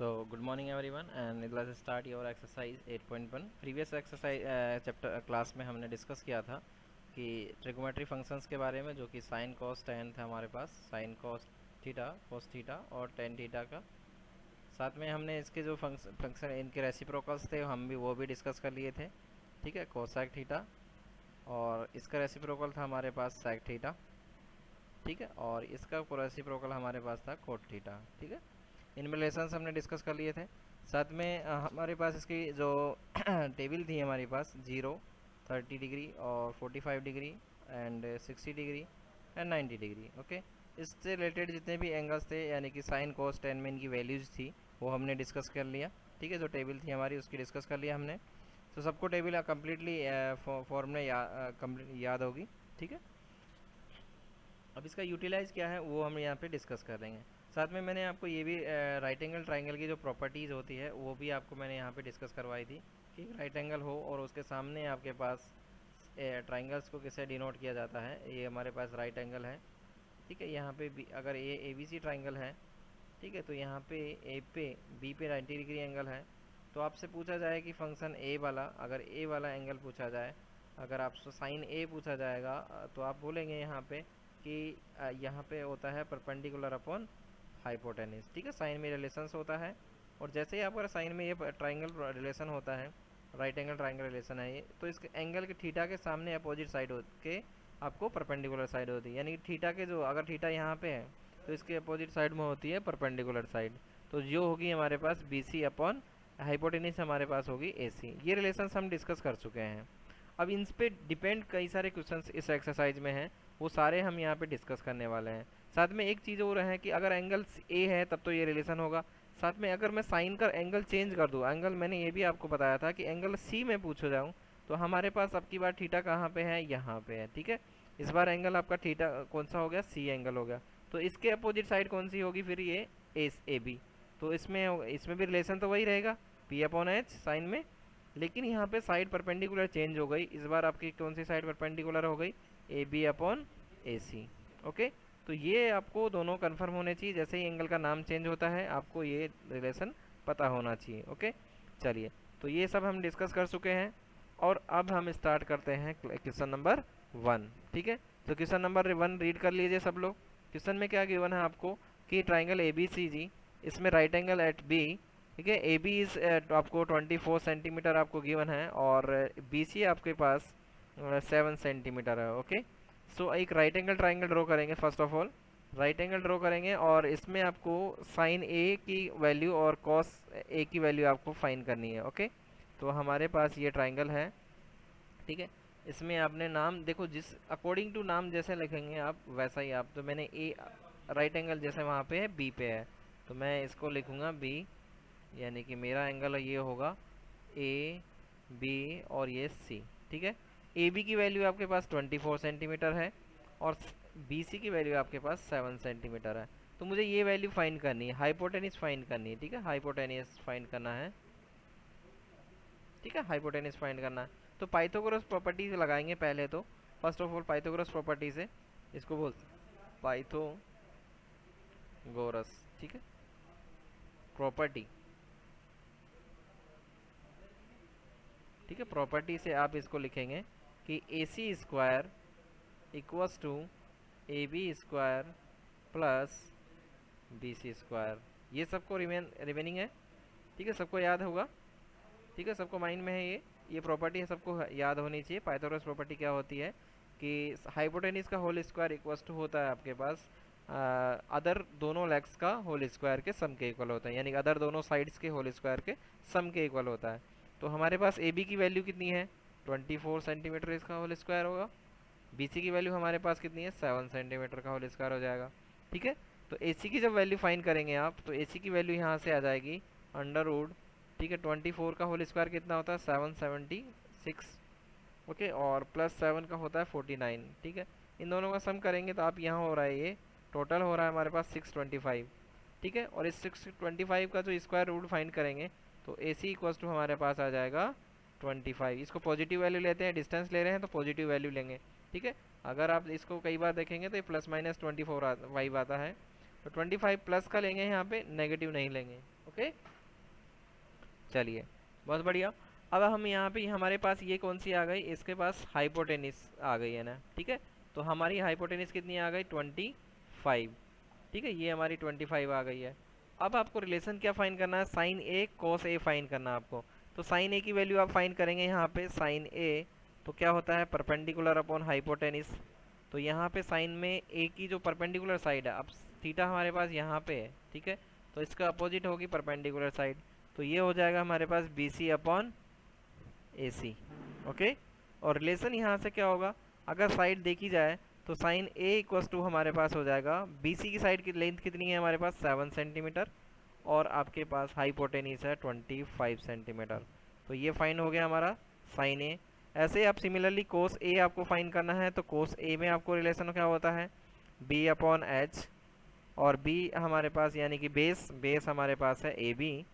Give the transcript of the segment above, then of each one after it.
So good morning everyone and let's start your exercise 8.1. Previous exercise chapter class में हमने discuss किया था कि ट्रिगोमेट्री फंक्शंस के बारे में, जो कि साइन कॉस टेन था हमारे पास, sine cos theta, cos theta और टेन थीटा का। साथ में हमने इसके जो फंक्शन इनके रेसिप्रोकल्स थे हम भी वो भी डिस्कस कर लिए थे। ठीक है, कोसेक थीटा और इसका रेसिप्रोकल था हमारे पास सेक थीटा। ठीक है, और इसका रेसिप्रोकल हमारे पास था कोट थीटा। ठीक है, इन रिलेशंस हमने डिस्कस कर लिए थे। साथ में हमारे पास इसकी जो टेबल थी हमारे पास 0, 30 डिग्री और 45 degree and 60 degree and 90 degree. Okay, इससे रिलेटेड जितने भी एंगल्स थे यानी कि साइन कोस टेन में इनकी वैल्यूज़ थी वो हमने डिस्कस कर लिया। ठीक है, जो टेबल थी हमारी उसकी डिस्कस कर लिया हमने। तो सबको टेबल कम्प्लीटली फॉर्म में याद होगी। ठीक है, अब इसका यूटिलाइज़ क्या है वो हम यहाँ पे डिस्कस कर देंगे। साथ में मैंने आपको ये भी राइट एंगल ट्राइंगल की जो प्रॉपर्टीज़ होती है वो भी आपको मैंने यहाँ पे डिस्कस करवाई थी कि राइट एंगल हो और उसके सामने आपके पास ट्राइंगल्स को किसे डिनोट किया जाता है। ये हमारे पास राइट एंगल है। ठीक है, यहाँ पे अगर ये ए बी सी ट्राइंगल है, ठीक है, तो यहाँ पे ए पे बी पे 90 डिग्री एंगल है। तो आपसे पूछा जाए कि फंक्शन ए वाला, अगर ए वाला एंगल पूछा जाए, अगर आपसे साइन ए पूछा जाएगा तो आप बोलेंगे यहाँ पे कि यहाँ पे होता है परपेंडिकुलर अपॉन हाइपोटेनिस। ठीक है, साइन में रिलेशंस होता है और जैसे ही आपका साइन में ये ट्राइंगल रिलेशन होता है, राइट एंगल ट्राइंगल रिलेशन है ये, तो इस एंगल के थीटा के सामने अपोजिट साइड हो के आपको परपेंडिकुलर साइड होती है। यानी कि थीटा के जो, अगर थीटा यहाँ पे है तो इसके अपोजिट साइड में होती है परपेंडिकुलर साइड। तो जो होगी हमारे पास बी सी अपॉन हाइपोटेनिस हमारे पास होगी ए सी। ये रिलेशंस हम डिस्कस कर चुके हैं। अब इन पे डिपेंड कई सारे क्वेश्चंस इस एक्सरसाइज में हैं, वो सारे हम यहाँ पे डिस्कस करने वाले हैं। साथ में एक चीज़ और है कि अगर एंगल ए है तब तो ये रिलेशन होगा। साथ में अगर मैं साइन का एंगल चेंज कर दूँ, एंगल मैंने ये भी आपको बताया था कि एंगल सी में पूछो जाऊँ, तो हमारे पास अब की बार थीटा कहाँ पे है, यहाँ पे है। ठीक है, इस बार एंगल आपका थीटा कौन सा हो गया, सी एंगल हो गया। तो इसके अपोजिट साइड कौन सी होगी फिर, ये ए बी। तो इसमें भी रिलेशन तो वही रहेगा, पी अपॉन एच साइन में, लेकिन यहाँ पे साइड परपेंडिकुलर चेंज हो गई। इस बार आपकी कौन सी साइड परपेंडिकुलर हो गई, A B upon A C. Okay, तो ये आपको दोनों कंफर्म होने चाहिए। जैसे ही एंगल का नाम चेंज होता है आपको ये रिलेशन पता होना चाहिए। ओके, चलिए, तो ये सब हम डिस्कस कर चुके हैं और अब हम स्टार्ट करते हैं क्वेश्चन नंबर 1। ठीक है, तो क्वेश्चन नंबर 1 रीड कर लीजिए सब लोग। क्वेश्चन में क्या गिवन है आपको कि ट्राइंगल ए बी सी जी, इसमें राइट एंगल एट बी। ठीक है, ए बी इज आपको 24 सेंटीमीटर आपको गिवन है और बी सी आपके पास 7 सेंटीमीटर है। ओके, सो एक राइट एंगल ट्राइंगल ड्रॉ करेंगे। First of all right angle draw करेंगे और इसमें आपको साइन ए की वैल्यू और कॉस ए की वैल्यू आपको फाइंड करनी है। ओके, तो हमारे पास ये ट्राइंगल है। ठीक है, इसमें आपने नाम देखो, जिस अकॉर्डिंग टू नाम जैसे लिखेंगे आप वैसा ही आप, तो मैंने ए राइट एंगल जैसे वहाँ पे है बी पे है तो मैं इसको लिखूँगा बी, यानी कि मेरा एंगल ये होगा ए बी और ये सी। ठीक है, ए बी की वैल्यू आपके पास 24 सेंटीमीटर है और बी सी की वैल्यू आपके पास 7 सेंटीमीटर है। तो मुझे ये वैल्यू फाइंड करनी है, हाइपोटेनिस फाइंड करनी है। ठीक है, हाइपोटेनिस फाइंड करना है। ठीक है, हाइपोटेनिस फाइंड करना है तो पाइथागोरस प्रॉपर्टीज लगाएंगे पहले तो। First of all Pythagoras properties है, इसको बोल पाइथागोरस। ठीक है, प्रॉपर्टी। ठीक है, प्रॉपर्टी से आप इसको लिखेंगे कि A C square equals to A B square plus B C square. ये सबको रिमेनिंग है। ठीक है, सबको याद होगा। ठीक है, सबको माइंड में है ये प्रॉपर्टी है, सबको याद होनी चाहिए। पाइथागोरस प्रॉपर्टी क्या होती है कि हाइपोटेनिस का होल स्क्वायर इक्वस टू होता है आपके पास अदर दोनों लेग्स का होल स्क्वायर के सम के इक्वल होता है, यानी अदर दोनों साइड्स के होल स्क्वायर के सम के इक्वल होता है। तो हमारे पास ए बी की वैल्यू कितनी है, 24 सेंटीमीटर इसका होल स्क्वायर होगा। बी सी की वैल्यू हमारे पास कितनी है, 7 सेंटीमीटर का होल स्क्वायर हो जाएगा। ठीक है, तो ए सी की जब वैल्यू फाइंड करेंगे आप तो ए सी की वैल्यू यहाँ से आ जाएगी अंडर रूट। ठीक है, 24 का होल स्क्वायर कितना होता है, 776। ओके, और प्लस 7 का होता है 49। ठीक है, इन दोनों का सम करेंगे तो आप यहाँ हो रहा है, ये टोटल हो रहा है हमारे पास 625। ठीक है, और इस 625 का जो स्क्वायर रूट फाइंड करेंगे तो ए सी इक्वल्स टू हमारे पास आ जाएगा 25। इसको पॉजिटिव वैल्यू लेते हैं, डिस्टेंस ले रहे हैं तो पॉजिटिव वैल्यू लेंगे। ठीक है, अगर आप इसको कई बार देखेंगे तो ये प्लस माइनस 24 आता है, तो 25 प्लस का लेंगे यहाँ पे, नेगेटिव नहीं लेंगे। ओके, चलिए बहुत बढ़िया। अब हम यहाँ पे हमारे पास ये कौन सी आ गई, इसके पास हाइपोटेनिस आ गई है ना, ठीक है। तो हमारी हाइपोटेनिस कितनी आ गई, 25, ठीक है, ये हमारी 25 आ गई है। अब आपको रिलेशन क्या फाइन करना है, sine A cos A find करना है आपको। तो साइन ए की वैल्यू आप फाइन करेंगे यहाँ पे, साइन ए तो क्या होता है, परपेंडिकुलर अपॉन हाइपोटेनिस। तो यहाँ पे साइन में ए की जो परपेंडिकुलर साइड है, अब थीटा हमारे पास यहाँ पे है, ठीक है, तो इसका अपोजिट होगी परपेंडिकुलर साइड। तो ये हो जाएगा हमारे पास B C upon A C, okay. और रिलेशन यहाँ से क्या होगा, अगर साइड देखी जाए तो साइन ए इक्वस टू हमारे पास हो जाएगा, बी सी की साइड की लेंथ कितनी है हमारे पास 7 सेंटीमीटर, और आपके पास हाइपोटेनिस है 25 सेंटीमीटर। तो ये फाइन हो गया हमारा साइन ए। ऐसे आप सिमिलरली कोस ए आपको फाइन करना है, तो कोस ए में आपको रिलेशन क्या होता है, बी अपॉन एच, और बी हमारे पास यानी कि बेस हमारे पास है ए बी,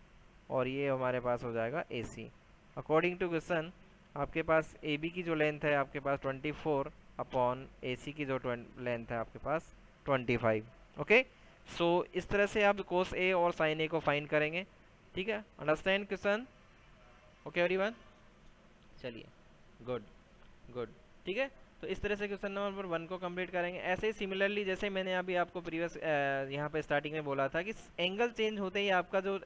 और ये हमारे पास हो जाएगा ए सी। अकॉर्डिंग टू क्वेश्चन आपके पास ए बी की जो लेंथ है आपके पास 24 अपॉन ए सी की जो लेंथ है आपके पास 25, ओके। सो इस तरह से आप कोस ए और साइन ए को फाइंड करेंगे, ठीक है। अंडरस्टैंड क्वेश्चन, ओके एवरीवन, चलिए गुड गुड, ठीक है। तो इस तरह से क्वेश्चन नंबर 1 को कंप्लीट करेंगे। ऐसे ही सिमिलरली जैसे मैंने अभी आपको प्रीवियस यहाँ पे स्टार्टिंग में बोला था कि एंगल चेंज होते ही आपका जो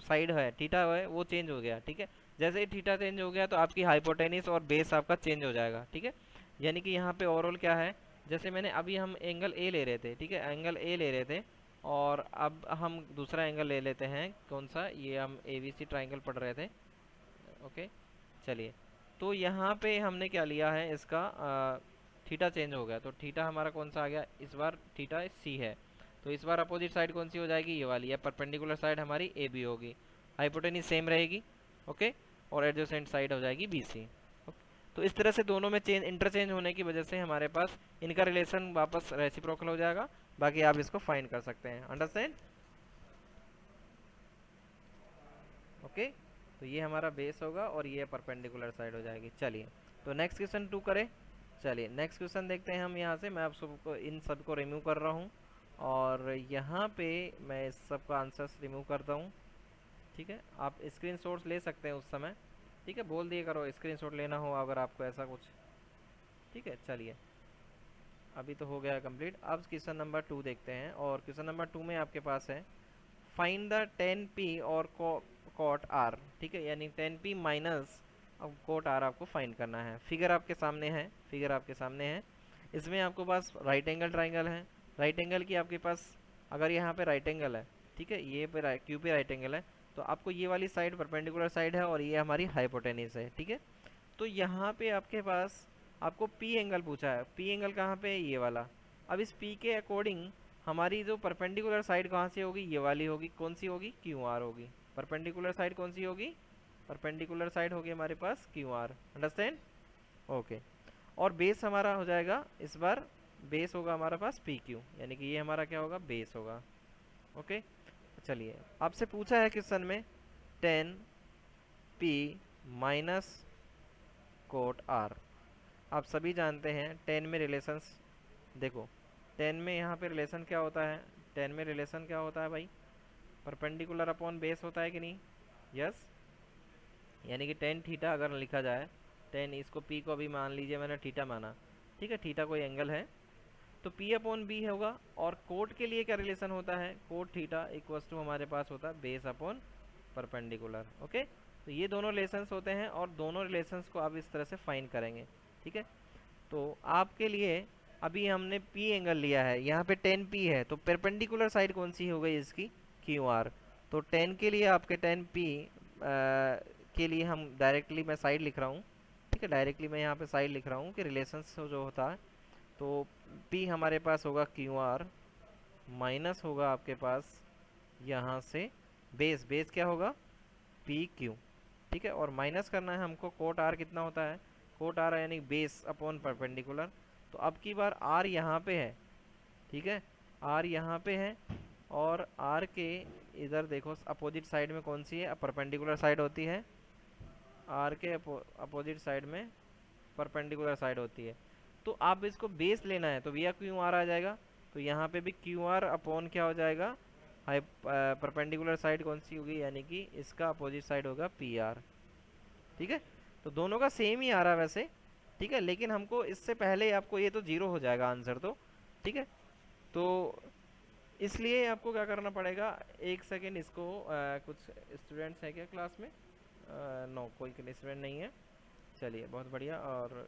साइड है थीटा है वो चेंज हो गया, ठीक है। जैसे ही थीटा चेंज हो गया तो आपकी हाइपोटेनिस और बेस आपका चेंज हो जाएगा, ठीक है। यानी कि यहाँ पे ओवरऑल क्या है, जैसे मैंने अभी हम एंगल ए ले रहे थे, ठीक है, एंगल ए ले रहे थे, और अब हम दूसरा एंगल ले लेते हैं, कौन सा, ये हम ए बी सी ट्राइंगल पढ़ रहे थे, ओके। चलिए, तो यहाँ पे हमने क्या लिया है, इसका थीटा चेंज हो गया, तो थीटा हमारा कौन सा आ गया, इस बार थीटा सी है। तो इस बार अपोजिट साइड कौन सी हो जाएगी, ये वाली है, परपेंडिकुलर साइड हमारी ए बी होगी, हाइपोटेनिस सेम रहेगी, ओके, और एडजेसेंट साइड हो जाएगी बी सी। तो इस तरह से दोनों में चेंज इंटरचेंज होने की वजह से हमारे पास इनका रिलेशन वापस रेसिप्रोकल हो जाएगा। बाकी आप इसको फाइंड कर सकते हैं, अंडरस्टैंड, ओके। तो ये हमारा बेस होगा और ये परपेंडिकुलर साइड हो जाएगी। चलिए, तो नेक्स्ट क्वेश्चन 2 करें। चलिए नेक्स्ट क्वेश्चन देखते हैं हम यहाँ से। मैं आप सबको इन सब को रिमूव कर रहा हूँ, और यहाँ पे मैं इस सब का आंसर्स रिमूव करता हूँ, ठीक है। आप स्क्रीनशॉट्स ले सकते हैं उस समय, ठीक है, बोल दिए करो स्क्रीनशॉट लेना हो अगर आपको ऐसा कुछ, ठीक है। चलिए, अभी तो हो गया कंप्लीट। अब क्वेश्चन नंबर 2 देखते हैं, और क्वेश्चन नंबर 2 में आपके पास है फाइंड द 10p और कॉट आर, ठीक है, यानी 10p माइनस अब कोट आर आपको फाइंड करना है। फिगर आपके सामने है, फिगर आपके सामने है। इसमें आपके पास राइट एंगल ट्राइंगल है, राइट एंगल की आपके पास, अगर यहाँ पे राइट एंगल है, ठीक है, ये पे क्यू पे राइट एंगल है, तो आपको ये वाली साइड परपेंडिकुलर साइड है और ये हमारी हाइपोटेनिस है, ठीक है। तो यहाँ पे आपके पास आपको पी एंगल पूछा है, पी एंगल कहाँ पे है, ये वाला। अब इस पी के अकॉर्डिंग हमारी जो परपेंडिकुलर साइड कहाँ से होगी, ये वाली होगी, कौन सी होगी, क्यू आर होगी। परपेंडिकुलर साइड कौन सी होगी, परपेंडिकुलर साइड होगी हमारे पास क्यू आर, अंडरस्टैंड, ओके। और बेस हमारा हो जाएगा इस बार, बेस होगा हमारे पास पी क्यू, यानी कि ये हमारा क्या होगा, बेस होगा, ओके। चलिए, आपसे पूछा है क्वेश्चन में 10p माइनस कोट आर। आप सभी जानते हैं 10 में रिलेशंस, देखो 10 में यहाँ पे रिलेशन क्या होता है, 10 में रिलेशन क्या होता है भाई, परपेंडिकुलर अपॉन बेस होता है कि नहीं, यस। यानी कि 10 थीटा अगर लिखा जाए, 10 इसको p को भी मान लीजिए मैंने थीटा माना, ठीक है, थीटा कोई एंगल है, तो p अपॉन बी होगा। और कोट के लिए क्या रिलेशन होता है, कोट थीटा इक्वल्स टू हमारे पास होता है बेस अपॉन परपेंडिकुलर, ओके। तो ये दोनों रिलेशंस होते हैं, और दोनों रिलेशंस को आप इस तरह से फाइंड करेंगे, ठीक है। तो आपके लिए अभी हमने p एंगल लिया है, यहाँ पे 10p है, तो परपेंडिकुलर साइड कौन सी हो गई इसकी, QR। तो 10 के लिए आपके 10p के लिए हम डायरेक्टली मैं साइड लिख रहा हूँ, ठीक है, डायरेक्टली मैं यहाँ पे साइड लिख रहा हूँ कि रिलेशंस जो होता है, तो p हमारे पास होगा QR माइनस होगा आपके पास यहाँ से बेस, बेस क्या होगा PQ, ठीक है। और माइनस करना है हमको कोट R, कितना होता है, कोट R यानी बेस अपॉन परपेंडिकुलर। तो अब की बार R यहाँ पे है, ठीक है, R यहाँ पे है, और R के इधर देखो अपोजिट साइड में कौन सी है, परपेंडिकुलर साइड होती है, R के अपोजिट साइड में परपेंडिकुलर साइड होती है। तो आप इसको बेस लेना है, तो भैया क्यू आर आ जाएगा, तो यहाँ पे भी क्यू आर अपॉन क्या हो जाएगा, परपेंडिकुलर साइड कौन सी होगी, यानी कि इसका अपोजिट साइड होगा पी आर। ठीक है, तो दोनों का सेम ही आ रहा है वैसे। ठीक है, लेकिन हमको इससे पहले आपको ये तो जीरो हो जाएगा आंसर तो। ठीक है, तो इसलिए आपको क्या करना पड़ेगा, एक सेकेंड इसको कुछ स्टूडेंट्स हैं क्या क्लास में? नो, कोई स्टूडेंट नहीं है। चलिए बहुत बढ़िया। और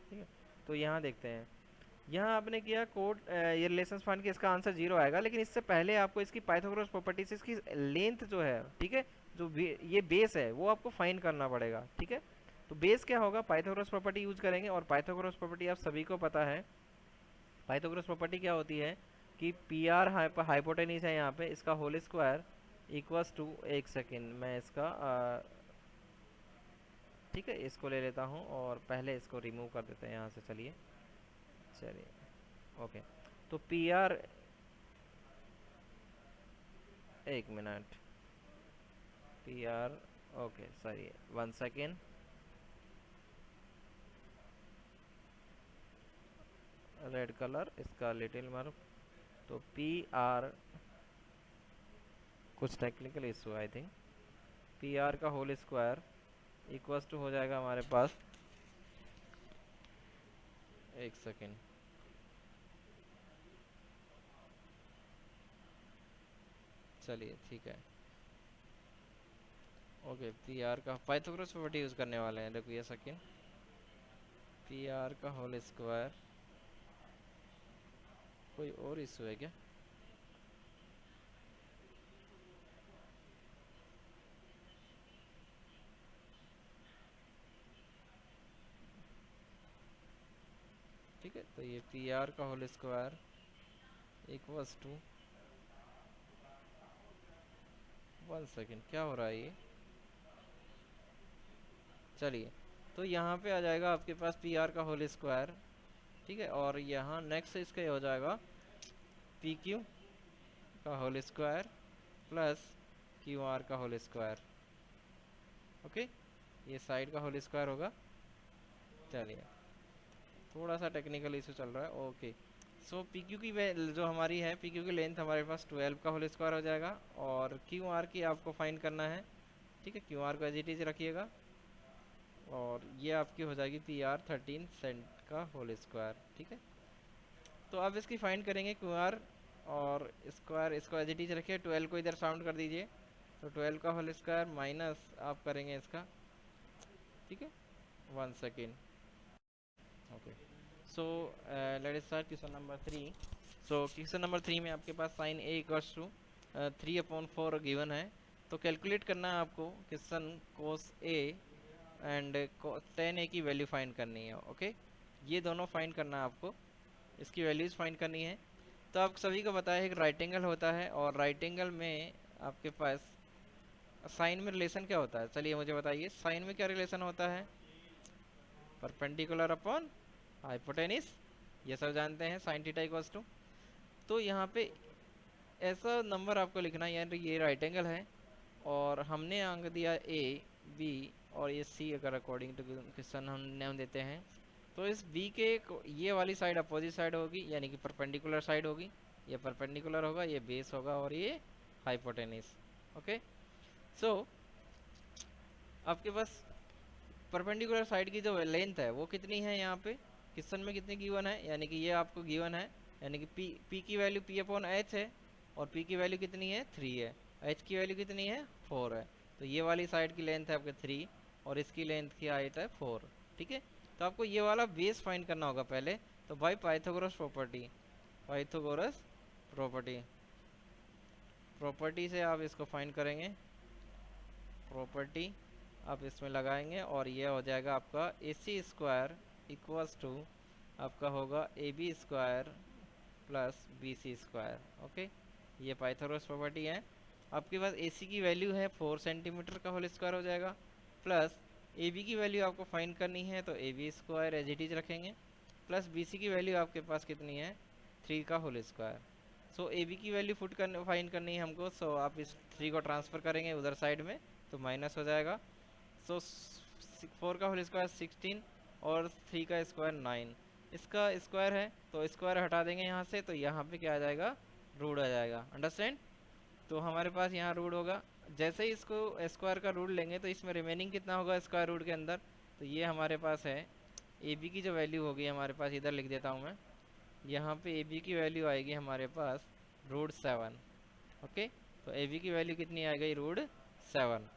ठीक है, तो यहाँ देखते हैं, यहाँ आपने किया कोड ये रिलेशंस फाइंड किया, इसका आंसर जीरो आएगा, लेकिन इससे पहले आपको इसकी पाइथागोरस प्रॉपर्टी से इसकी लेंथ जो है, ठीक है, जो ये बेस है वो आपको फाइंड करना पड़ेगा। ठीक है, तो बेस क्या होगा, पाइथागोरस प्रॉपर्टी यूज करेंगे। और पाइथागोरस प्रॉपर्टी आप सभी को पता है, पाइथागोरस प्रॉपर्टी क्या होती है कि पी आर हाइपोटेनिस है यहाँ पे, इसका होल स्क्वायर इक्वल्स टू, एक सेकेंड मैं इसका ठीक है इसको ले लेता हूँ और पहले इसको रिमूव कर देते हैं यहाँ से। चलिए चलिए ओके, तो पी आर, एक minute, P R, okay sorry, one second, red colour इसका लिटिल मार्क, तो पी आर, कुछ technical issue I think, P R का होल स्क्वायर इक्वल्स टू हो जाएगा हमारे पास, एक सेकेंड, चलिए ठीक है ओके, पी आर का पाइथागोरस प्रॉपर्टी यूज़ करने वाले हैं, रुकिए सेकेंड, पी आर का होल स्क्वायर, कोई और इशू है क्या? ठीक है, तो ये पी आर का whole square equals to, one second क्या हो रहा है ये, चलिए, तो यहाँ पे आ जाएगा आपके पास पी आर का होल स्क्वायर। ठीक है, और यहाँ नेक्स्ट इसका ये हो जाएगा पी क्यू का whole square plus Q R का होल स्क्वायर। ओके, ये साइड का होल स्क्वायर होगा। चलिए, थोड़ा सा टेक्निकल इशू चल रहा है। ओके, सो पी क्यू की जो हमारी है, पी क्यू की लेंथ हमारे पास 12 का होल स्क्वायर हो जाएगा, और क्यू आर की आपको फाइंड करना है। ठीक है, क्यू आर को एज इट इज रखिएगा, और ये आपकी हो जाएगी पी आर 13 सेंट का होल स्क्वायर। ठीक है, तो अब इसकी फाइंड करेंगे क्यू आर, और स्क्वायर इसको एज इट इज रखिए, 12 को इधर साउंड कर दीजिए, तो 12 का होल स्क्वायर माइनस आप करेंगे इसका। ठीक है, one second, okay, so let start question number 3। सो क्वेश्चन नंबर 3 में आपके पास sine A equals to 3/4 given है, तो कैलकुलेट करना है आपको question cos A and tan A की वैल्यू फाइंड करनी है। ओके, ये दोनों फाइंड करना है आपको, इसकी वैल्यूज़ फाइंड करनी है। तो आप सभी को पता है कि राइट एंगल होता है, और राइट एंगल में आपके पास साइन में रिलेशन क्या होता है, चलिए मुझे बताइए, साइन में क्या रिलेशन होता है, परपेंडिकुलर अपॉन हाइपोटेनिस, ये सब जानते हैं, साइन थीटा इक्वल्स टू, तो यहाँ पे ऐसा नंबर आपको लिखना है, यानी ये राइट एंगल है, और हमने अंक दिया ए बी और ये सी, अगर अकॉर्डिंग टू क्वेश्चन हम नाम देते हैं, तो इस बी के ये वाली साइड अपोजिट साइड होगी, यानी कि परपेंडिकुलर साइड होगी, ये परपेंडिकुलर होगा, ये बेस होगा, और ये हाइपोटेनिस। ओके, सो आपके पास परपेंडिकुलर साइड की जो लेंथ है वो कितनी है, यहाँ पे क्वेश्चन में कितनी गिवन है, यानी कि ये आपको गिवन है, यानी कि पी की वैल्यू पी अपॉन एच है, और पी की वैल्यू कितनी है 3 है, एच की वैल्यू कितनी है 4 है, तो ये वाली साइड की लेंथ है आपके 3, और इसकी लेंथ की हाइट है 4। ठीक है, तो आपको ये वाला बेस फाइंड करना होगा पहले, तो भाई Pythagoras property, Pythagoras property, property से आप इसको फाइंड करेंगे, प्रॉपर्टी आप इसमें लगाएंगे, और ये हो जाएगा आपका A C square equals to आपका होगा A B square plus B C square. Okay, ये पाइथागोरस प्रॉपर्टी है। आपके पास ए सी की वैल्यू है 4 सेंटीमीटर का होल स्क्वायर हो जाएगा, प्लस ए बी की वैल्यू आपको फाइंड करनी है, तो A B square as it is रखेंगे, प्लस बी सी की वैल्यू आपके पास कितनी है 3 का whole square. So A B की वैल्यू फाइंड करनी है हमको, सो आप इस 3 को ट्रांसफ़र करेंगे उधर साइड में, तो माइनस हो जाएगा। सो 4 का होल स्क्वायर 16, और 3 का स्क्वायर 9, इसका स्क्वायर है तो स्क्वायर हटा देंगे यहाँ से, तो यहाँ पे क्या आ जाएगा रूट आ जाएगा। अंडरस्टैंड? तो हमारे पास यहाँ रूट होगा, जैसे ही इसको स्क्वायर का रूट लेंगे तो इसमें रिमेनिंग कितना होगा स्क्वायर रूट के अंदर, तो ये हमारे पास है ए बी की जो वैल्यू होगी हमारे पास, इधर लिख देता हूँ मैं, यहाँ पे ए बी की वैल्यू आएगी हमारे पास √7। ओके, तो ए बी की वैल्यू कितनी आ गई, √7।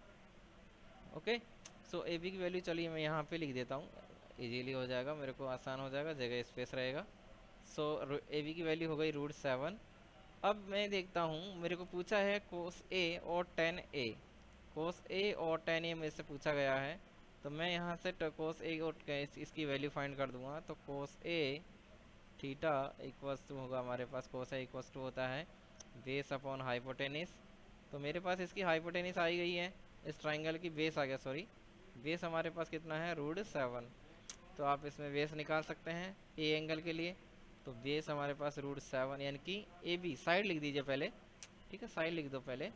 ओके, सो ए बी की वैल्यू चलिए मैं यहाँ पे लिख देता हूँ, इजीली हो जाएगा, मेरे को आसान हो जाएगा, जगह स्पेस रहेगा। सो ए बी की वैल्यू हो गई √7। अब मैं देखता हूँ, मेरे को पूछा है कोस ए और टेन ए, कोस ए और टेन ए मेरे से पूछा गया है, तो मैं यहाँ से कोस ए और इसकी वैल्यू फाइंड कर दूंगा। तो कोस ए थीटा इक्वल्स टू होगा हमारे पास, कोस ए इक्वल्स टू होता है बेस अपॉन हाइपोटेनिस। तो मेरे पास इसकी हाइपोटेनिस आई गई है, इस ट्राइंगल की बेस आ गया, सॉरी बेस हमारे पास कितना है, √7। तो आप इसमें बेस निकाल सकते हैं ए एंगल के लिए। तो बेस हमारे पास √7, यानी कि ए बी साइड लिख दीजिए पहले, ठीक है, साइड लिख दो पहले।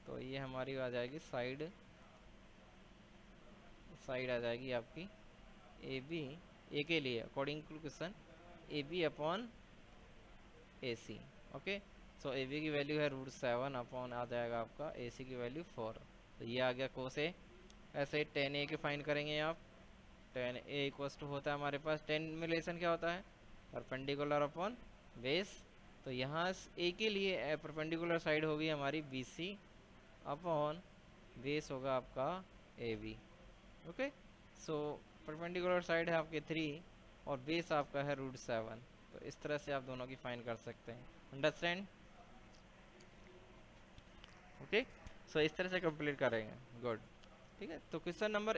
तो ये हमारी आ जाएगी साइड, साइड आ जाएगी आपकी ए बी, ए के लिए according to question A B upon A C. Okay, so A B की वैल्यू है √7 अपॉन आ जाएगा आपका ए सी की वैल्यू 4। तो ये आ गया कोस ए। ऐसे टेन ए के फाइंड करेंगे आप, टेन ए इक्वल्स टू होता है हमारे पास, टेन में रिलेशन क्या होता है, परपेंडिकुलर अपॉन बेस। तो यहाँ ए के लिए परपेंडिकुलर साइड होगी हमारी बी सी अपॉन बेस होगा आपका A B. Okay, so perpendicular side है आपके 3 और बेस आपका है √7। तो इस तरह से आप दोनों की फाइंड कर सकते हैं। अंडरस्टैंड? ओके, सो इस तरह से कंप्लीट करेंगे। गुड, ठीक है। तो क्वेश्चन नंबर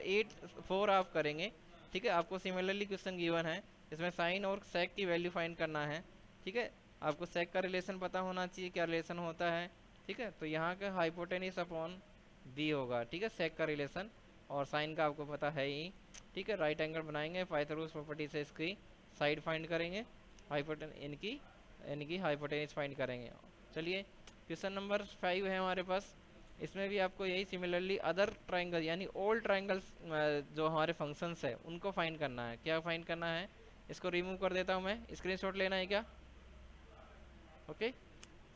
4 आप करेंगे, ठीक है। आपको सिमिलरली क्वेश्चन गिवन है, इसमें साइन और सेक की वैल्यू फाइंड करना है, ठीक है। आपको सेक का रिलेशन पता होना चाहिए, क्या रिलेशन होता है, ठीक है। तो यहाँ का हाइपोटेनिस अपॉन बी होगा, ठीक है, सेक का रिलेशन, और साइन का आपको पता है ही, ठीक है। राइट एंगल बनाएंगे, पाइथागोरस प्रॉपर्टी से इसकी साइड फाइंड करेंगे, हाइपोटेन इनकी हाइपोटेनिस फाइंड करेंगे। चलिए, क्वेश्चन नंबर 5 है हमारे पास, इसमें भी आपको यही सिमिलरली अदर ट्राइंगल यानी ओल्ड ट्राइंगल्स जो हमारे फंक्शंस है उनको फाइंड करना है। क्या फाइंड करना है, इसको रिमूव कर देता हूँ मैं, स्क्रीनशॉट लेना है क्या? ओके,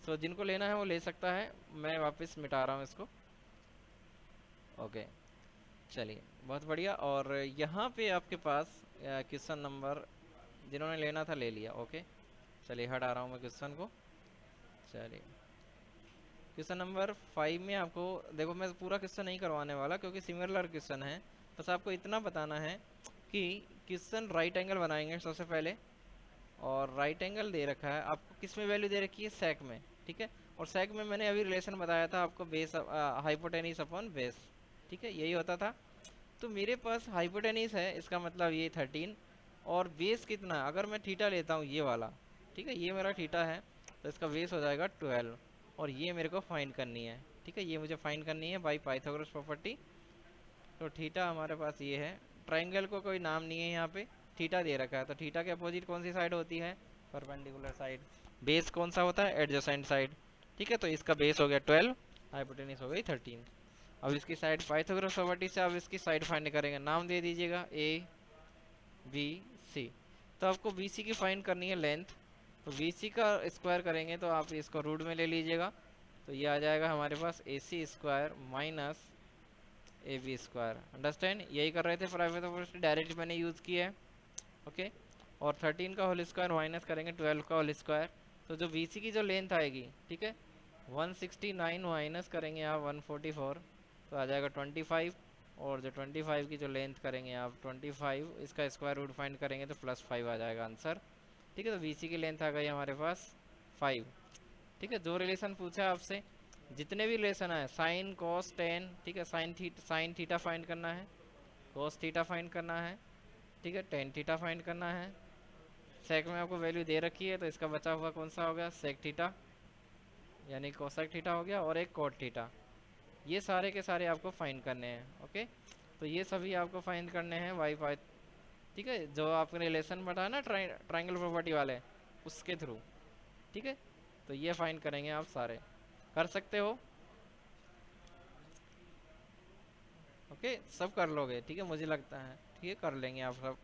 सो जिनको लेना है वो ले सकता है, मैं वापस मिटा रहा हूँ इसको। ओके, चलिए बहुत बढ़िया। और यहाँ पे आपके पास क्वेश्चन नंबर जिन्होंने लेना था ले लिया। ओके, चलिए हटा रहा हूँ मैं क्वेश्चन को। चलिए, क्वेश्चन नंबर 5 में आपको देखो, मैं पूरा क्वेश्चन नहीं करवाने वाला क्योंकि सिमिलर क्वेश्चन है, बस आपको इतना बताना है कि क्वेश्चन राइट एंगल बनाएंगे सबसे पहले, और राइट एंगल दे रखा है आपको, किस में वैल्यू दे रखी है, सेक में, ठीक है। और सेक में मैंने अभी रिलेशन बताया था आपको, बेस हाइपोटेनिस अपॉन बेस, ठीक है, यही होता था। तो मेरे पास हाइपोटेनिस है, इसका मतलब ये 13, और बेस कितना, अगर मैं थीटा लेता हूँ ये वाला, ठीक है, ये मेरा थीटा है, तो इसका बेस हो जाएगा 12, और ये मेरे को फाइंड करनी है, ठीक है, ये मुझे फाइंड करनी है बाय पाइथागोरस प्रॉपर्टी। तो थीटा हमारे पास ये है, ट्राइंगल को कोई नाम नहीं है यहाँ पे, थीटा दे रखा है, तो थीटा के अपोजिट कौन सी साइड होती है, परपेंडिकुलर साइड। बेस कौन सा होता है, एडजेसेंट साइड, ठीक है। तो इसका बेस हो गया 12, हाइपोटेनिस हो गई 13। अब इसकी साइड पाइथागोरस प्रॉपर्टी से अब इसकी साइड फाइंड करेंगे, नाम दे दीजिएगा ए बी सी। तो आपको बी सी की फाइंड करनी है लेंथ, तो बी सी का स्क्वायर करेंगे तो आप इसको रूट में ले लीजिएगा, तो ये आ जाएगा हमारे पास A C square minus A B square. Understand? यही कर रहे थे प्राइवेट, डायरेक्ट मैंने यूज़ किया है। ओके, और 13 का होल स्क्वायर माइनस करेंगे 12 का होल स्क्वायर, तो जो बी सी की जो लेंथ आएगी, ठीक है, 169 माइनस करेंगे आप 144, तो आ जाएगा 25, और जो 25 की जो लेंथ करेंगे आप 25, इसका स्क्वायर रूट फाइंड करेंगे तो +5 आ जाएगा आंसर, ठीक है। तो BC की लेंथ आ गई हमारे पास 5, ठीक है। जो रिलेशन पूछा आपसे, जितने भी रिलेशन है, साइन कॉस टेन, ठीक है, साइन थीटा फाइंड करना है, कॉस थीटा फाइंड करना है, ठीक है, टेन थीटा फाइंड करना है, सेक में आपको वैल्यू दे रखी है, तो इसका बचा हुआ कौन सा हो गया, सेक थीटा, यानी कोसेक थीटा हो गया, और एक कॉट थीटा। ये सारे के सारे आपको फाइंड करने हैं। ओके, तो ये सभी आपको फाइंड करने हैं वाई फाई, ठीक है, जो आपने रिलेशन बताया ना ट्राइंगल प्रॉपर्टी वाले, उसके थ्रू, ठीक है। तो ये फाइंड करेंगे आप सारे, कर सकते हो। ओके, सब कर लोगे, ठीक है, मुझे लगता है, ठीक है, कर लेंगे आप सब,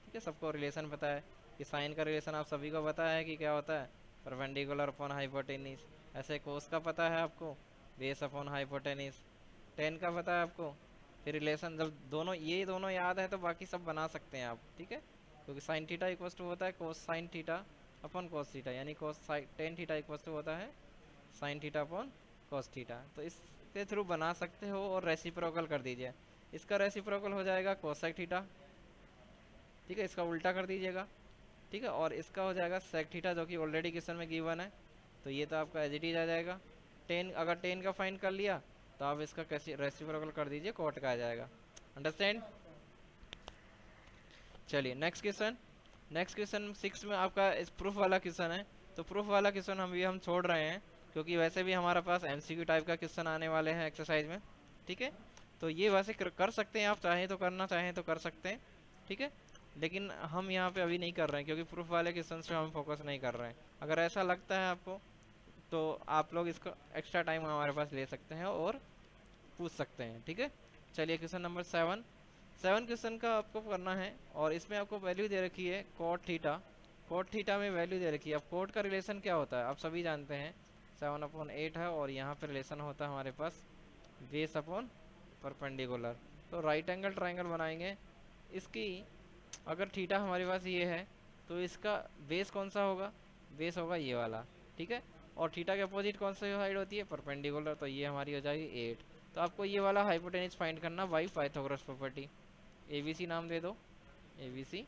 ठीक है। सबको रिलेशन पता है कि साइन का रिलेशन आप सभी को पता है कि क्या होता है, परपेंडिकुलर अपॉन हाइपोटेनिस। ऐसे कोस का पता है आपको, बेस अपॉन हाइपोटेनिस। टेन का पता है आपको। फिर रिलेशन जब दोनों ये दोनों याद है तो बाकी सब बना सकते हैं आप, ठीक है। क्योंकि साइन थीटा इक्वल टू होता है cos sine theta upon cos theta, यानी cos tan theta equal to होता है sine theta upon cos theta. तो इसके थ्रू बना सकते हो और रेसिप्रोकल कर दीजिए। इसका रेसिप्रोकल हो जाएगा कोसेक थीटा, ठीक है, इसका उल्टा कर दीजिएगा, ठीक है। और इसका हो जाएगा सेक थीटा जो कि ऑलरेडी क्वेश्चन में गिवन है, तो ये तो आपका एज इट इज आ जाएगा। टेन, अगर टेन का फाइंड कर लिया तो आप इसका कैसे रेसिप्रोकल कर दीजिए, कॉट का आ जाएगा। अंडरस्टैंड। चलिए नेक्स्ट क्वेश्चन। नेक्स्ट क्वेश्चन 6 में आपका इस प्रूफ वाला क्वेश्चन है। तो प्रूफ वाला क्वेश्चन हम छोड़ रहे हैं, क्योंकि वैसे भी हमारा पास एमसीक्यू टाइप का क्वेश्चन आने वाले हैं एक्सरसाइज में, ठीक है। तो ये वैसे कर सकते हैं आप, चाहें तो करना, चाहें तो कर सकते हैं, ठीक है। लेकिन हम यहाँ पे अभी नहीं कर रहे हैं, क्योंकि प्रूफ वाले क्वेश्चन पे हम फोकस नहीं कर रहे हैं। अगर ऐसा लगता है आपको तो आप लोग इसको एक्स्ट्रा टाइम हमारे पास ले सकते हैं और पूछ सकते हैं, ठीक है। चलिए क्वेश्चन नंबर 7 क्वेश्चन का आपको करना है, और इसमें आपको वैल्यू दे रखी है कॉट थीटा। कॉट थीटा में वैल्यू दे रखी है। अब कॉट का रिलेशन क्या होता है आप सभी जानते हैं, 7/8 है, और यहाँ पर रिलेशन होता है हमारे पास बेस अपॉन परपेंडिकुलर। तो राइट एंगल ट्राइंगल बनाएंगे। इसकी अगर थीटा हमारे पास ये है तो इसका बेस कौन सा होगा, बेस होगा ये वाला, ठीक है। और थीटा के अपोजिट कौन सी साइड होती है, परपेंडिकुलर, तो ये हमारी हो जाएगी 8। तो आपको ये वाला हाइपोटेनस फाइंड करना बाई पाइथागोरस प्रॉपर्टी। एबीसी नाम दे दो, एबीसी।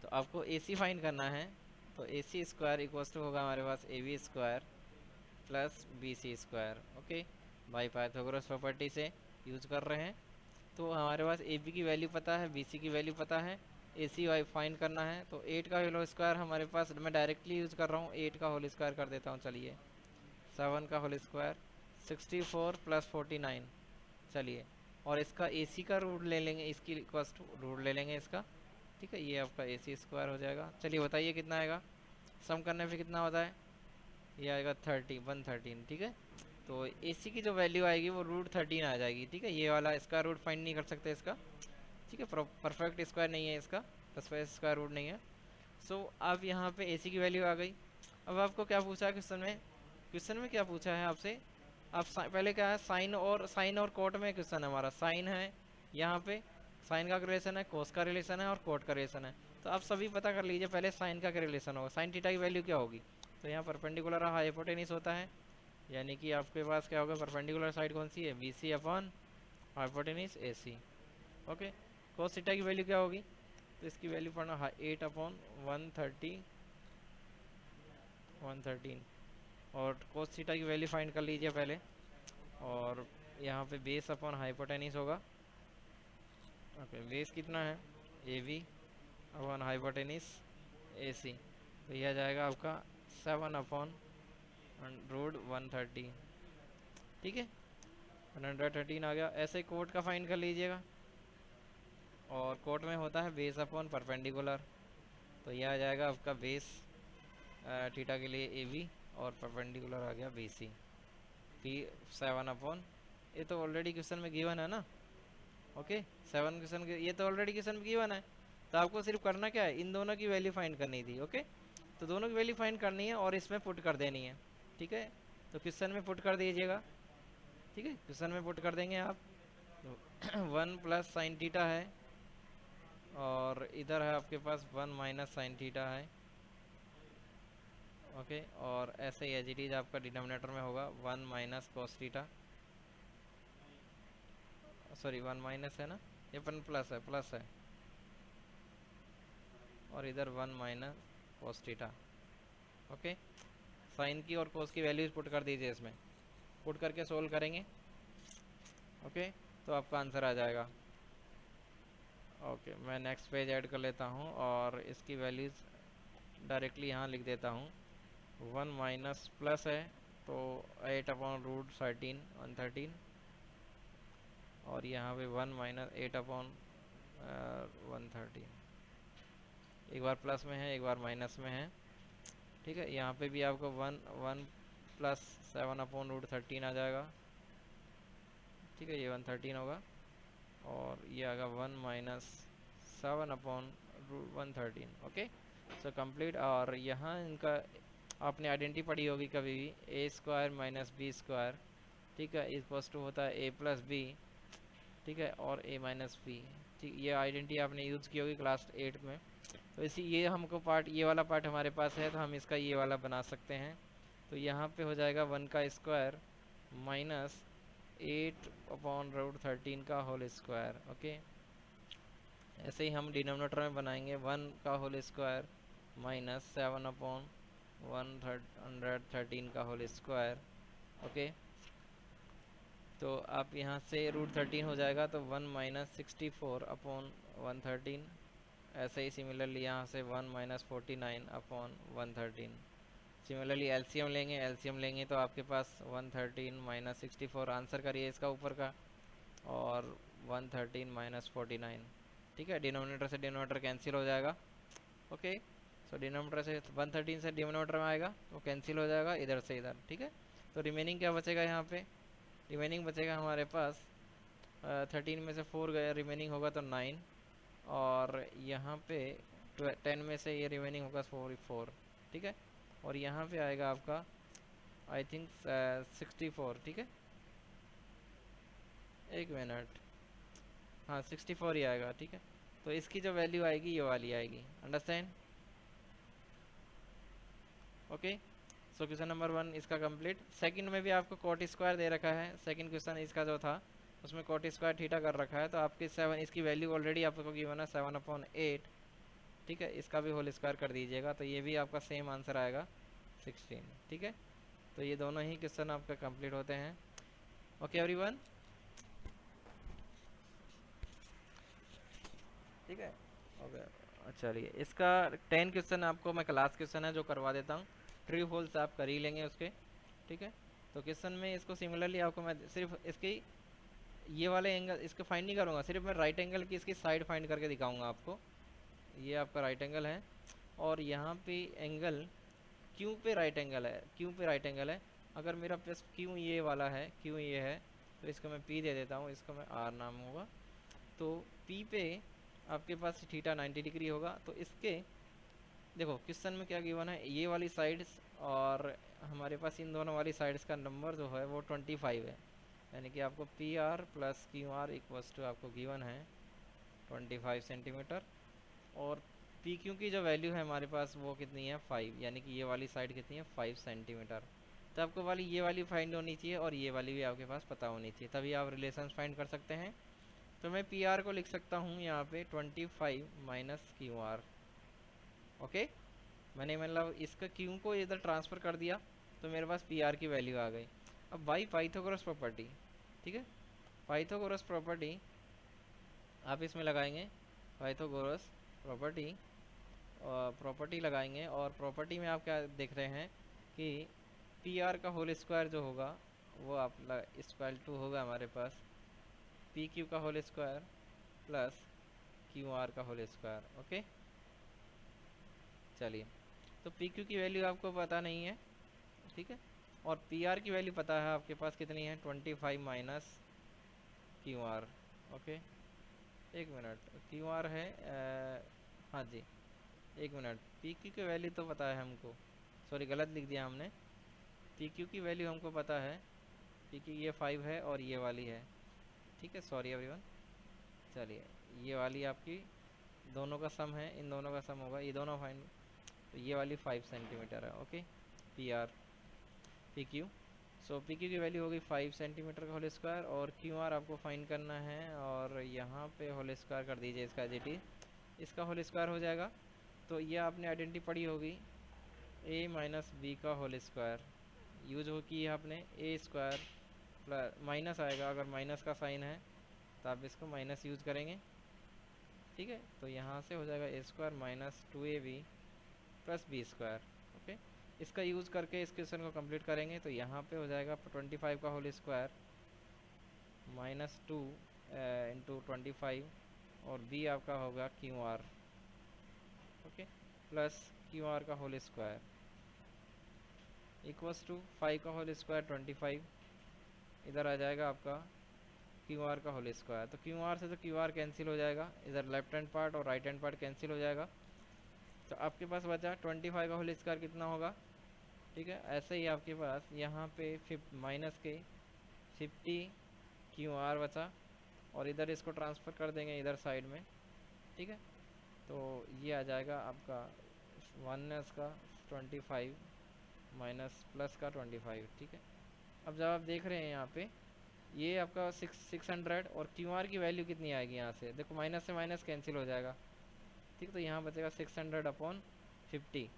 तो आपको एसी फाइंड करना है, तो A C square equal to होगा हमारे पास A B square plus B C square, okay. By Pythagoras property से यूज कर रहे हैं। तो हमारे पास ए बी की वैल्यू पता है, बी सी की वैल्यू पता है, ए सी वाई फाइंड करना है। तो 8 का होल स्क्वायर हमारे पास, मैं डायरेक्टली यूज़ कर रहा हूँ, 8 का होल स्क्वायर कर देता हूँ। चलिए 7 का होल स्क्वायर 64 प्लस 49। चलिए, और इसका ए सी का रूट ले लेंगे, इसकी रिक्वेस्ट रूट ले लेंगे इसका, ठीक है। ये आपका ए सी स्क्वायर हो जाएगा। चलिए बताइए कितना आएगा, सम करने पे कितना होता है, ये आएगा 113, ठीक है। तो ए सी की जो वैल्यू आएगी वो √13 आ जाएगी, ठीक है। ये वाला इसका रूट फाइंड नहीं कर सकते इसका, ठीक है। परफेक्ट स्क्वायर नहीं है इसका, बस स्क्वायर रूट नहीं है। सो अब यहाँ पे ए सी की वैल्यू आ गई। अब आपको क्या पूछा है क्वेश्चन में, क्वेश्चन में क्या पूछा है आपसे, आप पहले क्या है, साइन और कोट में क्वेश्चन है हमारा। साइन है यहाँ पे, साइन का रिलेशन है, कोस का रिलेशन है और कोट का रिलेशन है। तो आप सभी पता कर लीजिए पहले साइन का रिलेशन होगा, साइन थीटा की वैल्यू क्या होगी। तो यहाँ परपेंडिकुलर हाइपोटेनिस होता है, यानी कि आपके पास क्या होगा, परपेंडिकुलर साइड कौन सी है, बी सी अपॉन हाइपोटेनिस ए सी, ओके। कोस थीटा की वैल्यू क्या होगी, तो इसकी वैल्यू पढ़ना 8/113। और कोस थीटा की वैल्यू फाइंड कर लीजिए पहले, और यहाँ पे बेस अपॉन हाइपोटेनिस होगा, ओके। बेस कितना है, ए बी अपॉन हाइपोटेनिस ए सी, तो यह जाएगा आपका 7/√130, ठीक है। 113 आ गया। ऐसे ही कोट का फाइंड कर लीजिएगा, और कोट में होता है बेस अपॉन परपेंडिकुलर, तो यह आ जाएगा आपका बेस थीटा के लिए ए बी और परपेंडिकुलर आ गया बी सी, पी 7 ये तो ऑलरेडी क्वेश्चन में गिवन है ना, ओके। 7 क्वेश्चन के ये तो ऑलरेडी क्वेश्चन में गिवन है, तो आपको सिर्फ करना क्या है, इन दोनों की वैल्यू फाइंड करनी थी, ओके। तो दोनों की वैल्यू फाइंड करनी है और इसमें पुट कर देनी है, ठीक है। तो क्वेश्चन में पुट कर दीजिएगा, ठीक है। क्वेश्चन में पुट कर देंगे आप, तो 1 प्लस साइन थीटा है, और इधर है आपके पास 1 माइनस साइन थीटा है, ओके। और ऐसे ही एज इट इज आपका डिनोमिनेटर में होगा 1 minus cos theta, sorry 1 minus है ना, ये प्लस है, और इधर 1 minus cos theta, okay. Sine की और कोस की वैल्यूज पुट कर दीजिए इसमें, पुट करके सोल्व करेंगे, ओके। तो आपका आंसर आ जाएगा, ओके। मैं नेक्स्ट पेज ऐड कर लेता हूँ और इसकी वैल्यूज डायरेक्टली यहाँ लिख देता हूँ। 1 माइनस प्लस है तो 8/√13, और यहाँ पे 1 माइनस 8/113, एक बार प्लस में है एक बार माइनस में है, ठीक है। यहाँ पे भी आपको 1 प्लस 7/√13 आ जाएगा, ठीक है। ये 113 होगा, और ये आएगा 1 माइनस 7/113, ओके। So complete. और यहाँ इनका आपने आइडेंटिटी पढ़ी होगी कभी भी, ए स्क्वायर माइनस बी स्क्वायर, ठीक है, इक्वल्स टू होता है ए प्लस बी, ठीक है, और ए माइनस बी। ठीक, ये आइडेंटिटी आपने यूज़ की होगी क्लास 8 में। तो इसी ये हमको पार्ट, ये वाला पार्ट हमारे पास है, तो हम इसका ये वाला बना सकते हैं। तो यहाँ पे हो जाएगा 1 का स्क्वायर माइनस 8/√13 का होल स्क्वायर। ओके, ऐसे ही हम डिनोमिनेटर में बनाएंगे 1 का होल स्क्वायर माइनस 7/113 का होल स्क्वायर। ओके, तो आप यहाँ से √13 हो जाएगा, तो 1 माइनस 64/113। ऐसे ही सिमिलरली यहाँ से 1 माइनस 49/113। सिमिलरली एलसीएम लेंगे तो आपके पास 113 माइनस 64, आंसर करिए इसका ऊपर का, और 113 माइनस 49। ठीक है, डिनोमिनेटर से डिनोमिनेटर कैंसिल हो जाएगा। ओके, सो डिनोमिनेटर से 113 से डिनोमिनेटर में आएगा वो कैंसिल हो जाएगा इधर से इधर। ठीक है, तो रिमेनिंग क्या बचेगा यहाँ पे, रिमेनिंग बचेगा हमारे पास 13 में से 4 गया, रिमेनिंग होगा तो 9, और यहाँ पे 10 में से ये रिमेनिंग होगा 4। ठीक है, और यहाँ पे आएगा आपका आई थिंक 64। ठीक है, एक मिनट, हाँ 64 ही आएगा। ठीक है, तो इसकी जो वैल्यू आएगी ये वाली आएगी, अंडरस्टैंड। ओके, सो क्वेश्चन नंबर 1 इसका कंप्लीट। सेकंड में भी आपको कॉट स्क्वायर दे रखा है, सेकंड क्वेश्चन इसका जो था उसमें कॉट स्क्वायर थीटा कर रखा है, तो आपकी 7, इसकी वैल्यू ऑलरेडी आपको गिवन है 7/8। ठीक है, इसका भी होल स्क्वायर कर दीजिएगा, तो ये भी आपका सेम आंसर आएगा 16। ठीक है, तो ये दोनों ही क्वेश्चन आपका कंप्लीट होते हैं। ओके एवरीवन, ठीक है, ओके। चलिए, इसका 10 क्वेश्चन आपको मैं क्लास क्वेश्चन है जो करवा देता हूँ, ट्रू फॉल्स आप कर ही लेंगे उसके। ठीक है, तो क्वेश्चन में इसको सिमिलरली आपको मैं सिर्फ इसकी ये वाले एंगल इसको फाइंड नहीं करूँगा, सिर्फ मैं राइट एंगल की इसकी साइड फाइंड करके दिखाऊंगा आपको। ये आपका राइट एंगल है, और यहाँ पे एंगल क्यू पे राइट एंगल है, क्यू पे राइट एंगल है। अगर मेरा प्लस क्यू ये वाला है, क्यू ये है, तो इसको मैं पी दे देता हूँ, इसको मैं आर नाम होगा। तो पी पे आपके पास थीटा 90 डिग्री होगा। तो इसके देखो क्वेश्चन में क्या गिवन है, ये वाली साइड्स और हमारे पास इन दोनों वाली साइड्स का नंबर जो है वो 25 है, यानी कि आपको P R plus Q R equals to आपको गिवन है 25 सेंटीमीटर। और पी क्यू की जो वैल्यू है हमारे पास वो कितनी है 5, यानी कि ये वाली साइड कितनी है 5 सेंटीमीटर। तो आपको वाली ये वाली फाइंड होनी चाहिए और ये वाली भी आपके पास पता होनी चाहिए, तभी आप रिलेशन फाइंड कर सकते हैं। तो मैं पी आर को लिख सकता हूँ यहाँ पे 25 माइनस क्यू आर। ओके, मैंने मतलब इसका क्यू को इधर ट्रांसफ़र कर दिया, तो मेरे पास पी आर की वैल्यू आ गई। अब बाई पाइथागोरस प्रॉपर्टी, ठीक है, पाइथागोरस प्रॉपर्टी आप इसमें लगाएंगे, पाइथागोरस प्रॉपर्टी, प्रॉपर्टी लगाएंगे, और प्रॉपर्टी में आप क्या देख रहे हैं कि पी आर का होल स्क्वायर जो होगा वो आप स्क्वायर टू होगा हमारे पास पी क्यू का whole square plus Q R का होल स्क्वायर। ओके, चलिए, तो पी क्यू की वैल्यू आपको पता नहीं है, ठीक है, और पी आर की वैल्यू पता है आपके पास कितनी है 25 माइनस क्यू आर। ओके, एक मिनट, क्यू आर है हाँ जी, एक मिनट, पी क्यू की वैल्यू तो पता है हमको, सॉरी गलत लिख दिया हमने, पी क्यू की वैल्यू हमको पता है, पी क्यू ये 5 है और ये वाली है। ठीक है, सॉरी एवरीवन। चलिए, ये वाली आपकी दोनों का सम है, इन दोनों का सम होगा, ये दोनों फाइन, तो ये वाली 5 सेंटीमीटर है। Okay, P R P Q, so P Q की वैल्यू होगी 5 सेंटीमीटर का होल स्क्वायर, और क्यू आर आपको फाइन करना है, और यहाँ पे होल स्क्वायर कर दीजिए इसका जी, इसका होल स्क्वायर हो जाएगा। तो ये आपने आइडेंटिटी पढ़ी होगी, ए माइनस बी का होल स्क्वायर यूज हो की आपने, ए स्क्वायर प्लस माइनस आएगा, अगर माइनस का साइन है तो आप इसको माइनस यूज करेंगे। ठीक है, तो यहाँ से हो जाएगा A square minus 2ab plus B square. Okay, इसका यूज़ करके इस क्वेश्चन को कंप्लीट करेंगे, तो यहाँ पे हो जाएगा 25 का होल स्क्वायर माइनस 2 इंटू 25, और बी आपका होगा Q R. Okay, plus Q R का होल स्क्वायर इक्वल्स टू 5 का होल स्क्वायर 25, इधर आ जाएगा आपका क्यू आर का होल स्क्वायर। तो क्यू आर से तो क्यू आर कैंसिल हो जाएगा, इधर लेफ्ट हैंड पार्ट और राइट हैंड पार्ट कैंसिल हो जाएगा, तो आपके पास बचा 25 का होल स्क्वायर कितना होगा, ठीक है। ऐसे ही आपके पास यहाँ पे माइनस के 50 क्यू आर बचा, और इधर इसको ट्रांसफ़र कर देंगे इधर साइड में, ठीक है। तो ये आ जाएगा आपका माइनस का 25 माइनस प्लस का 25, ठीक है। अब जब आप देख रहे हैं यहाँ पे ये आपका 600 और क्यू आर की वैल्यू कितनी आएगी यहाँ से, देखो माइनस से माइनस कैंसिल हो जाएगा, ठीक। तो यहाँ बचेगा 600/50,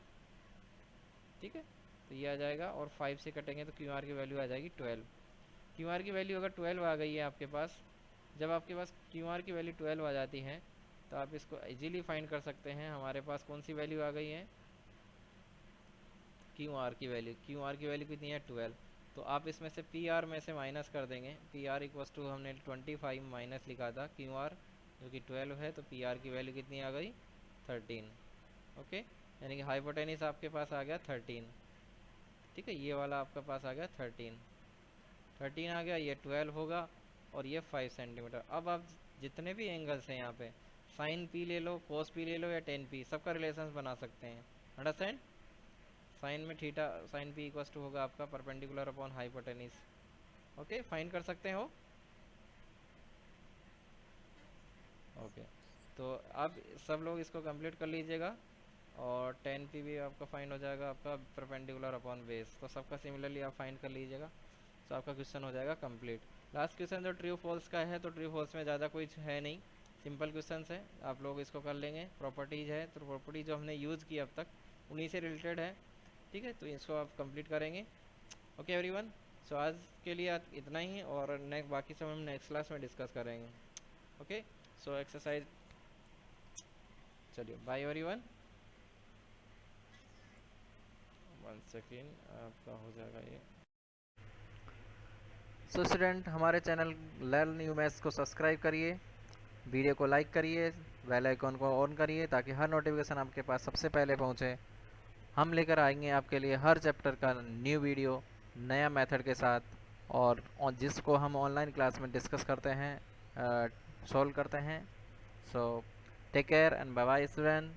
ठीक है। तो ये आ जाएगा, और 5 से कटेंगे तो क्यू आर की वैल्यू आ जाएगी 12। क्यू आर की वैल्यू अगर 12 आ गई है आपके पास, जब आपके पास क्यू आर की वैल्यू 12 आ जाती है तो आप इसको इजीली फाइंड कर सकते हैं। हमारे पास कौन सी वैल्यू आ गई है, क्यू आर की वैल्यू। क्यू आर की वैल्यू कितनी है 12। तो आप इसमें से पी आर में से माइनस कर देंगे। पी आर इक्वस टू हमने 25 माइनस लिखा था क्यू आर जो कि 12 है, तो पी आर की वैल्यू कितनी आ गई 13। ओके, यानी कि हाइपोटेनिस आपके पास आ गया 13, ठीक है। ये वाला आपके पास आ गया 13 आ गया, ये 12 होगा, और ये 5 सेंटीमीटर। अब आप जितने भी एंगल्स हैं यहाँ पे, साइन पी ले लो, कोस पी ले लो या टेन पी, सबका रिलेशन बना सकते हैं। अंडरस्टैंड, साइन में theta sine P equals to होगा आपका perpendicular upon hypotenuse. Okay, find कर सकते हो। ओके, तो अब सब लोग इसको कंप्लीट कर लीजिएगा, और 10 पी भी आपका फाइंड हो जाएगा आपका परपेंडिकुलर अपॉन बेस। तो सबका सिमिलरली आप फाइंड कर लीजिएगा, तो आपका क्वेश्चन हो जाएगा कंप्लीट। लास्ट क्वेश्चन जो ट्रू फॉल्स का है, तो ट्रू फॉल्स में ज़्यादा कुछ है नहीं, सिंपल क्वेश्चन है, आप लोग इसको कर लेंगे। प्रॉपर्टीज़ है, तो प्रॉपर्टी जो हमने यूज़ की अब तक उन्हीं से रिलेटेड है, ठीक है। तो इसको आप कंप्लीट करेंगे। ओके एवरीवन, सो आज के लिए इतना ही, और नेक्स्ट बाकी सब हम नेक्स्ट क्लास में डिस्कस करेंगे। ओके, सो एक्सरसाइज, चलिए बाय एवरीवन। 1 सेकेंड, आपका हो जाएगा ये। सो स्टूडेंट, हमारे चैनल लर्न न्यू मैथ्स को सब्सक्राइब करिए, वीडियो को लाइक करिए, बेल आइकॉन को ऑन करिए, ताकि हर नोटिफिकेशन आपके पास सबसे पहले पहुंचे। हम लेकर आएंगे आपके लिए हर चैप्टर का न्यू वीडियो नया मेथड के साथ, और जिसको हम ऑनलाइन क्लास में डिस्कस करते हैं, सॉल्व करते हैं। So take care and bye bye student.